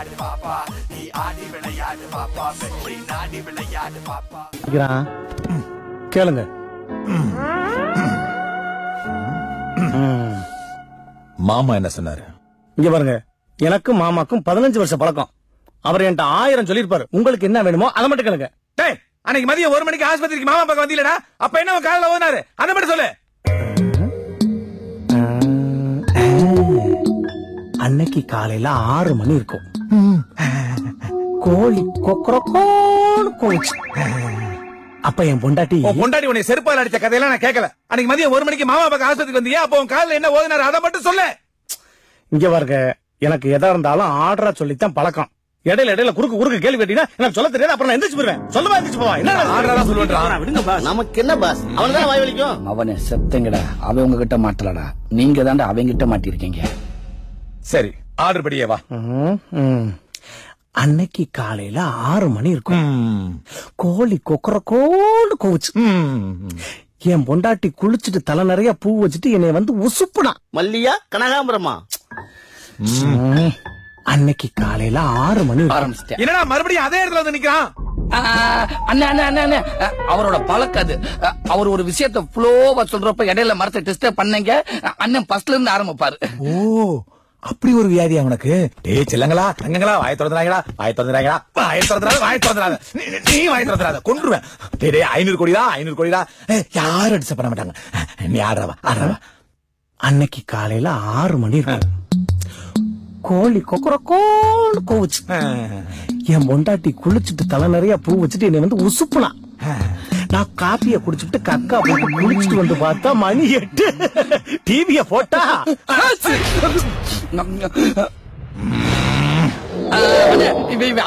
விளையாடு பாப்பா, நீ ஆடி விளையாடு பாப்பா, வெற்றி நாடி விளையாடு பாப்பா. கேளுங்க. மாமா என்ன சொன்னாரு? இங்க பாருங்க, எனக்கும் மாமாக்கும் 15 வருஷ பழக்கம். அவர் என்கிட்ட 1000 சொல்லிருப்பாரு. உங்களுக்கு என்ன வேணுமோ அதை மட்டும் கேளுங்க. டேய், அன்னைக்கு மதியம் 1 மணிக்கு ஆஸ்பத்திரிக்கு மாமா பக்கம் வந்தீங்களா? அப்ப என்ன காலைல ஓதுனாரு? அதை மட்டும் சொல்லு. அன்னைக்கு காலையில 6 மணி இருக்கும். கோழி கொக்கரக்கோன்னு கூவுச்சு. அப்ப என் பொண்டாட்டி உன்னை செருப்பால அடிச்ச கதையெல்லாம் நான் கேட்கல. அன்னைக்கு மதியம் 1 மணிக்கு மாமா பக்கம் ஆஸ்பத்திரிக்கு வந்தீங்க. அப்போ உன் காலைல என்ன ஓதுனாரு? அதை மட்டும் சொல்லு. இங்க பாருங்க, எனக்கு எதா இருந்தாலும் ஆர்டரா சொல்லித்தான் பழக்கம். இடையில குறுக்கு கேள்வி கேட்டீங்கன்னா எனக்கு சொல்ல தெரியாது. அப்புறம் நான் எந்திரிச்சு போடுவேன். சொல்லவா எந்திரிச்சு போவா? என்ன ஆர்டரா சொல்லுவேன்? விடுங்க பாஸ். நமக்கு என்ன பாஸ், அவன்தான் வாய் வலிக்கும். அவனை செத்தங்கடா, அவன் உங்ககிட்ட மாட்டலடா, நீங்க தாண்டா அவங்கிட்ட மாட்டிருக்கீங்க. சரி, ஆர்டர் படியே வா. அன்னைக்கு காலையில 6 மணி இருக்கும். கோழி கொக்கரக்கோன்னு கூவுச்சு. என் பொண்டாட்டி குளிச்சுட்டு தலை நிறைய பூ வச்சுட்டு என்னை வந்து உசுப்புனா. மல்லியா கனகாம்பரமா? அன்னைக்கு காலையில 6 மணி ஆரம்பிச்சிட்டேன். என்னடா மறுபடியும் அதே இடத்துல வந்து நிக்கிறான்? அண்ணே அவரோட பழக்கம் அது. அவர் ஒரு விஷயத்த ஃப்ளோவா சொல்றப்ப இடையில மரத்தை டிஸ்டர்ப் பண்ணீங்க. அண்ணன் ஃபர்ஸ்ட்ல இருந்து ஆரம்பிப்பாரு. ஓ, அப்படி ஒரு வியாதி அவனுக்கு. டேய் செல்லங்களா, தங்கங்களா, வாயை திறந்துறாங்களா, வாயை திறந்துறாங்களா, வாயை திறந்துறாத, நீ வாயை திறந்துறாத, கொன்றுவேன். டேய் 500 கோடிடா. யாரும் டிஸ்டர்ப் பண்ண மாட்டாங்க. நீ ஆடுறவா. அன்னைக்கு காலையில 6 மணி இருக்கும். கோழி கொக்கரக்கோன்னு கூவுச்சு. என் பொண்டாட்டி குளிச்சுட்டு தலை நிறைய பூ வச்சுட்டு என்னை வந்து உசுப்புனா. நான் காப்பிய குடிச்சுட்டு கக்கா போட்டு குளிச்சுட்டு வந்து பார்த்தா மணி 8. டிவிய போட்டா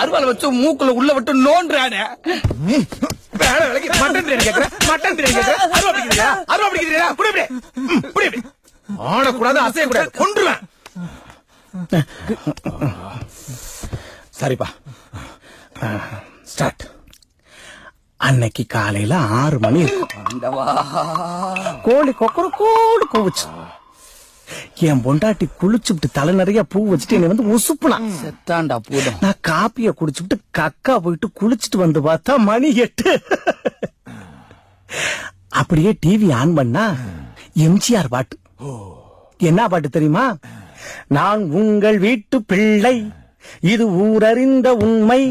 அருவாளை வச்சு மூக்குல உள்ள விட்டு நோன்றானே. மட்டன் பிரியாணி கேக்குறேன். அருவா பிடிக்கிறீங்களா? புடி. ஆடக்கூடாது, அசையக்கூடாது, கொன்றுவேன். சரிப்பா, ஸ்டார்ட். அன்னைக்கு காலையில 6 மணி இருக்கும். கோழி கொக்கரக்கோன்னு கூவுச்சு. என் பொண்டாட்டி குளிச்சுட்டு தலை நிறைய பூ வச்சுட்டு என்னை வந்து உசுப்புனா. செத்தாண்டா போதும். நான் காப்பிய குடிச்சுட்டு கக்கா போயிட்டு குளிச்சுட்டு வந்து பார்த்தா மணி 8. அப்படியே டிவி ஆன் பண்ணா எம்ஜிஆர் பாட்டு. என்ன பாட்டு தெரியுமா? நான் உங்கள் வீட்டு பிள்ளை, இது ஊரறிந்த உண்மை,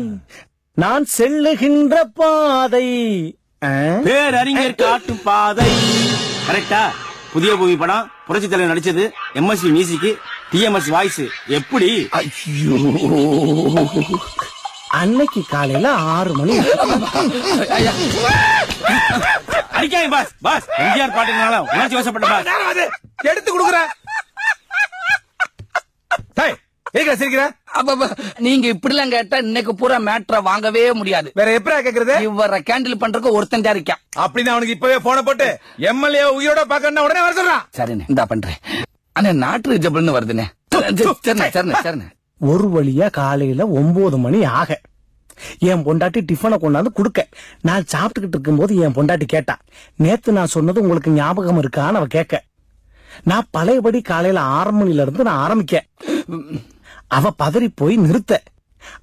நான் செல்லுகின்ற பாதை பேரறிஞர் காட்டும் பாதை. கரெக்டா? புதிய பூமி படம், புரட்சி தலைவர் நடிச்சது, எம்எஸ்வி மியூசிக், டிஎம்எஸ் வாய்ஸ். எப்படி? ஐயோ, அன்னைக்கு காலையில 6 மணி. அடிக்காங்க பாஸ். எம்ஜிஆர் பாட்டுனால உணர்ச்சி வசப்பட்ட பாஸ். எடுத்து கொடுக்குறேன். நீங்க இப்படி எல்லாம் கேட்டா இன்னைக்கு பூரா மேட்ரை வாங்கவே முடியாது. வேற எப்படா கேக்குறது? இவரை கேண்டில் பண்றதுக்கு ஒருத்தன் தான் இருக்கான். அப்படின்னு அவனுக்கு இப்பவே போன போட்டு எம்எல்ஏ உயிரோட பாக்கணும் உடனே வர சொல்றான். சரிண்ணே, இந்தா பண்றேன். அண்ணே நாட்டு ஜபல்னு வருதுண்ணே. சரிண்ணே. ஒரு வழியா காலையில 9 மணி ஆக என் பொண்டாட்டி டிஃபனை கொண்டாந்து குடுக்க, நான் சாப்பிட்டுக்கிட்டு இருக்கும் போது என் பொண்டாட்டி கேட்டா, நேத்து நான் சொன்னது உங்களுக்கு ஞாபகம் இருக்கான்னு அவ கேட்க, நான் பழையபடி காலையில 6 மணில இருந்து நான் ஆரம்பிக்க. அவ பதறி போய் நிறுத்த.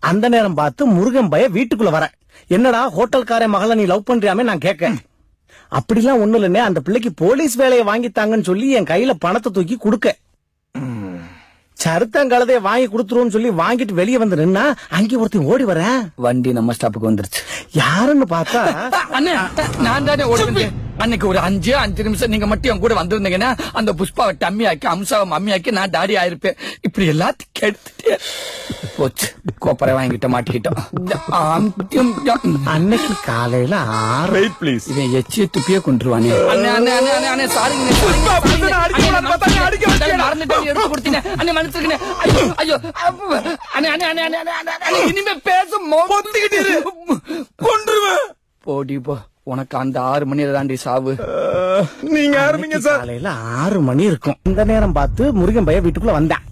அந்த நேரம் பார்த்து முருகன் பய வீட்டுக்குள்ள வர, என்னடா ஹோட்டல்கார மகளை நீ லவ் பண்றியாமே நான் கேட்க. அப்படிலாம் ஒண்ணு இல்லைன்னே, அந்த பிள்ளைக்கு போலீஸ் வேலையை வாங்கித்தாங்கன்னு சொல்லி என் கையில பணத்தை தூக்கி கொடுக்க, சருத்தங்கலதைய வாங்கி கொடுத்துருவோம்னு சொல்லி வாங்கிட்டு வெளியே வந்து நின்னா அங்கே ஒருத்தன் ஓடி வர. வண்டி நம்ம ஸ்டாப்புக்கு வந்துருச்சு. யாருன்னு பார்த்தா அண்ணே, நான் தானே ஓடி வந்தேன். அன்னைக்கு ஒரு 5 நிமிஷம் நீங்க மட்டும் என் கூட வந்திருந்தீங்கன்னா அந்த புஷ்பாவை டம்மி ஆக்கி அம்சாவை மம்மி ஆக்கி நான் டாடி ஆயிருப்பேன். இப்படி எல்லாத்தையும் கெடுத்துட்டே போச்சு. கோப்பரை வாங்கிட்ட மாட்டிக்கிட்டோம். அன்னைக்கு காலையில 6 ப்ளீஸ். இவன் எச்சிய துப்பியே கொண்டுருவானே. இனிமே பேச கொன்றுவேன். போடி போ, உனக்கு அந்த 6 மணியில தாண்டி சாவு. நீங்க ஆரம்பிங்க சார். காலையில 6 மணி இருக்கும். இந்த நேரம் பார்த்து முருகன் பையன் வீட்டுக்குள்ள வந்தான்.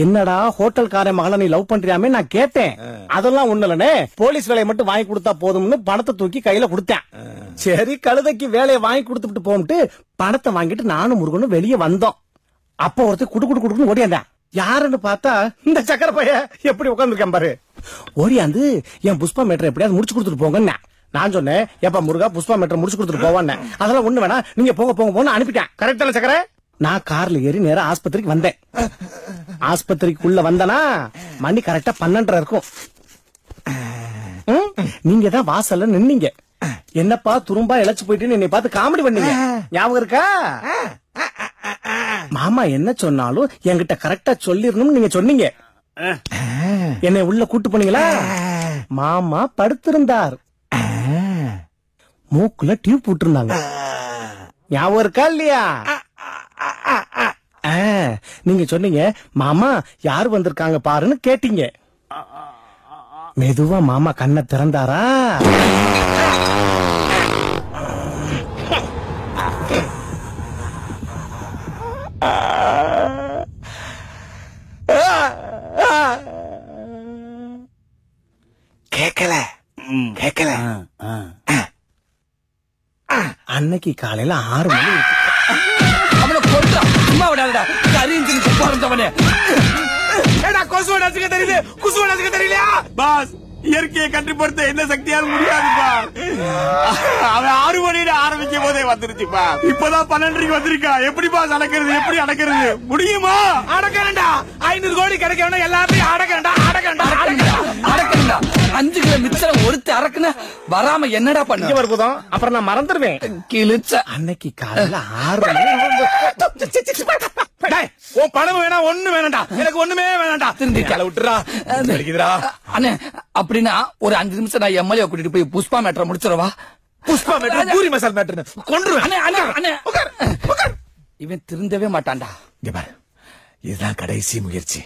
என்னடா ஹோட்டல்கார மகளை நீ லவ் பண்றியாமே நான் கேட்டேன். அதெல்லாம் ஒண்ணு இல்லனே, போலீஸ் வேலையை மட்டும் வாங்கி கொடுத்தா போதும்னு பணத்தை தூக்கி கையில கொடுத்தேன். சரி, கழுதைக்கு வேலையை வாங்கி கொடுத்துட்டு போட்டு பணத்தை வாங்கிட்டு நானும் முருகனும் வெளியே வந்தோம். அப்ப ஒருத்தர் குடு குடு குடுன்னு ஓடியாந்தான். யாருன்னு பார்த்தா இந்த சக்கரை பைய எப்படி உட்காந்துருக்கேன் பாரு. ஓடியாந்து என் புஷ்பா மேட்டர் எப்படியாவது முடிச்சு கொடுத்துட்டு போங்க. நான் சொன்னேன், எப்ப முருகா புஷ்பா மேட்டர் முடிச்சு கொடுத்துட்டு போவான்னு. அதெல்லாம் ஒண்ணு வேணா, நீங்க போங்க போங்க போன்னு அனுப்பிட்டேன். கரெக்டா சக்கரை? நான் கார்ல ஏறி நேரா ஆஸ்பத்திரிக்கு வந்தேன். ஆஸ்பத்திரிக்குள்ள வந்தனா மணி கரெக்டா 12:30 இருக்கும். நீங்க தான் வாசல்ல நின்னீங்க. என்னப்பா துரும்பா இழைச்சு போயிட்டு என்னை பார்த்து காமெடி பண்ணீங்க. ஞாபகம் இருக்கா? மாமா என்ன சொன்னாலும் என்கிட்ட கரெக்டா சொல்லிடணும்னு நீங்க சொன்னீங்க. என்னை உள்ள கூட்டு போனீங்களா? மாமா படுத்திருந்தார். மூக்குல டியூப் போட்டிருந்தாங்க. ஞாபகம் இருக்கா இல்லையா? நீங்க சொன்னீங்க, மாமா யாரு வந்திருக்காங்க பாருன்னு கேட்டீங்க. மெதுவா மாமா கண்ணை திறந்தாரா? கேக்கல கேக்கல. அன்னைக்கு காலையில 6 மணி இருக்கு. அவனை கொல்றா, சும்மா விடாதடா. கரிஞ்சு போறந்தவனே. ஏடா கொசுவ நசுக்க தெரியல, குசுவ நசுக்க தெரியலையா? பாஸ், இயற்கையை கட்டுப்படுத்த என்ன சக்தியால் முடியாதுப்பா. அவன் 6 மணியில ஆரம்பிக்கும் போதே வந்துருச்சுப்பா. இப்பதான் 12:30 வந்திருக்கா. எப்படி பாஸ் அடக்கிறது? எப்படி அடக்கிறது? முடியுமா? அடக்கறண்டா. 500 கோடி கிடைக்கவன எல்லாத்தையும் அடக்கறண்டா. 5 கிலோ மிச்சம் ஒருத்த அரக்குன வராம என்னடா பண்ண வரும்போதும் அப்புறம் நான் மறந்துடுவேன். கிழிச்ச அன்னைக்கு காலையில 6 மணி. உன் பணம் வேணா, ஒண்ணு வேணாண்டா. எனக்கு ஒண்ணுமே வேணாண்டா. திருந்திட்டால விட்டுறா. அடிக்குதுடா. அண்ணே, அப்படின்னா ஒரு 5 நிமிஷம் நான் எம்எல்ஏ கூட்டிட்டு போய் புஷ்பா மேட்டரை முடிச்சிடவா? புஷ்பா மேட்டர், பூரி மசால் மேட்டர் கொன்றுவேன். அண்ணே அண்ணே அண்ணே, இவன் திருந்தவே மாட்டான்டா. இங்க பாரு, இதுதான் கடைசி முயற்சி.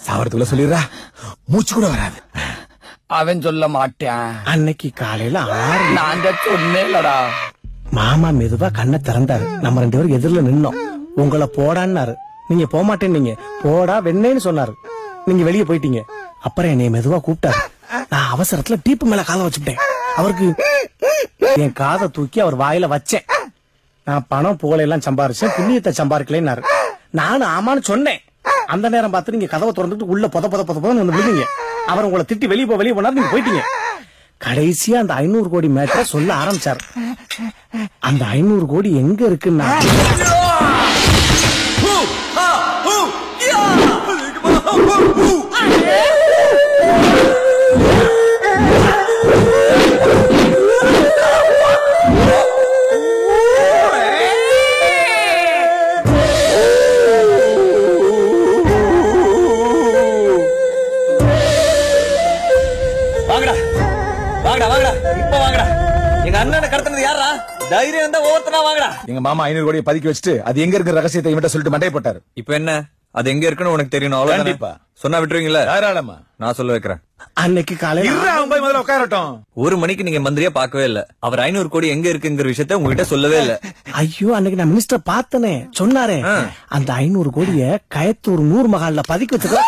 சாவறதுக்குள்ள சொல்லிடுறா, மூச்சு கூட வராது. அவன் சொல்ல மாட்டான். அன்னைக்கு காலையில 6 நான் சொன்னேன்லடா. மாமா மெதுவா கண்ணை திறந்தாரு. நம்ம 2 பேரும் எதிரில நின்னோம். உங்களை போடான்னாரு. நீங்க போக மாட்டேன்னீங்க. போடா வெண்ணேன்னு சொன்னாரு. நீங்க வெளியே போயிட்டீங்க. அப்புறம் என்னை மெதுவா கூப்பிட்டாரு. நான் அவசரத்துல டீப்பு மேல காதை வச்சுட்டேன். அவருக்கு என் காதை தூக்கி அவர் வாயில வச்சேன். நான் பணம் புகழ எல்லாம் சம்பாரிச்சேன், புண்ணியத்தை சம்பாதிக்கலன்னாரு. நானும் ஆமான்னு சொன்னேன். அந்த நேரம் பார்த்து நீங்க கதவை திறந்துட்டு உள்ள பொத பொத பொத பொதன்னு வந்து விழுந்தீங்க. அவர் உங்களை திட்டி வெளியே போனாரு. நீங்க போயிட்டீங்க. கடைசியா அந்த 500 கோடி மேட்டரை சொல்ல ஆரம்பிச்சாரு. அந்த 500 கோடி எங்க இருக்குன்னா, எங்க மாமா 500 கோடியை பதுக்கி வச்சுட்டு அது எங்க இருக்கிற ரகசியத்தை இவன்ட்ட சொல்லிட்டு மண்டைய போட்டாரு. இப்ப என்ன, அது எங்க இருக்குன்னு உனக்கு தெரியணும். கண்டிப்பா. சொன்னா விட்டுருவீங்களா? தாராளமா. நான் சொல்ல வைக்கிறேன். அன்னைக்கு காலையில போய் முதல்ல உட்காரட்டும். 1 மணிக்கு நீங்க மந்திரியா பார்க்கவே இல்ல. அவர் 500 கோடி எங்க இருக்குங்கிற விஷயத்த உங்ககிட்ட சொல்லவே இல்ல. ஐயோ, அன்னைக்கு நான் மினிஸ்டர் பார்த்தனே, சொன்னாரே. அந்த 500 கோடிய கயத்தூர் 100 மகால்ல பதுக்கி வச்சுக்க.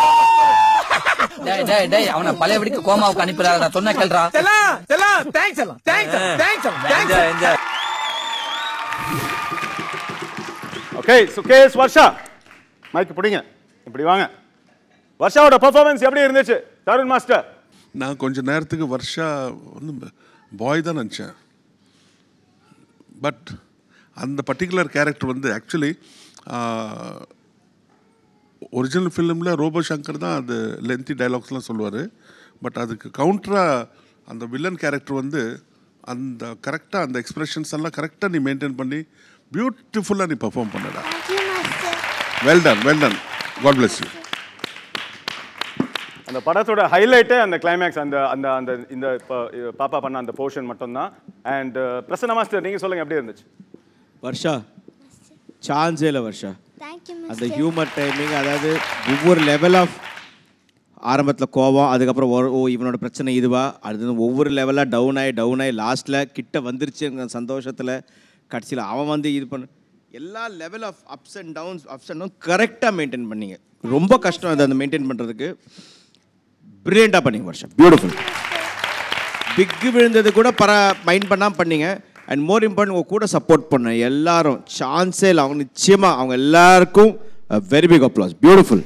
அவனை பழையபடிக்கு கோமாவுக்கு அனுப்பிடுறா. சொன்ன கேள்றா. ஓகே, சுகேஷ், வர்ஷா மைக் பிடிங்க. இப்படி வாங்க. வர்ஷாவோட பெர்ஃபார்மன்ஸ் எப்படி இருந்துச்சு தருண் மாஸ்டர்? நான் கொஞ்ச நேரத்துக்கு வர்ஷா வந்து பாய் தான் நினச்சேன். பட் அந்த பர்டிகுலர் கேரக்டர் வந்து ஆக்சுவலி ஒரிஜினல் ஃபிலிமில் ரோபோ சங்கர் தான் அது லென்த்தி டைலாக்ஸ்லாம் சொல்லுவார். பட் அதுக்கு கவுண்டராக அந்த வில்லன் கேரக்டர் வந்து அந்த கரெக்டாக அந்த எக்ஸ்பிரஷன்ஸ் எல்லாம் கரெக்டாக நீ மெயின்டைன் பண்ணி பியூட்டிஃபுல்லாக நீ பர்ஃபார்ம் பண்ணடா. Well done, well done. God bless you. அந்த படத்தோட ஹைலைட்டே அந்த கிளைமேக்ஸ், அந்த அந்த அந்த இந்த பாப்பா பண்ண அந்த போர்ஷன் மட்டும்தான். அண்ட் பிரசன்னா மாஸ்டர், நீங்கள் சொல்லுங்கள் எப்படி இருந்துச்சு? வர்ஷா சான்ஸே இல்லை வர்ஷா. அந்த ஹியூமர் டைமிங், அதாவது ஒவ்வொரு லெவல் ஆஃப் ஆரம்பத்தில் கோவம், அதுக்கப்புறம் இவனோட பிரச்சனை இதுவா, அது ஒவ்வொரு லெவலாக டவுன் ஆகி லாஸ்ட்டில் கிட்ட வந்துருச்சு சந்தோஷத்தில். கடைசியில் அவன் வந்து இது பண்ண எல்லா level of ups and down கரெக்டாக மெயின்டைன் பண்ணீங்க. ரொம்ப கஷ்டம் அது, அந்த மெயின்டைன் பண்ணுறதுக்கு. பிரில்லியண்டாக பண்ணீங்க வர்ஷா, பியூட்டிஃபுல். பிக்கு விழுந்தது கூட மைண்ட் பண்ணாமல் பண்ணீங்க. அண்ட் மோர் இம்பார்ட்டன்ட், உங்கள் கூட சப்போர்ட் பண்ண எல்லாரும் சான்ஸே இல்லை. அவங்க நிச்சயமாக அவங்க எல்லாருக்கும் வெரி பிக் அப்ளாஸ். பியூட்டிஃபுல்.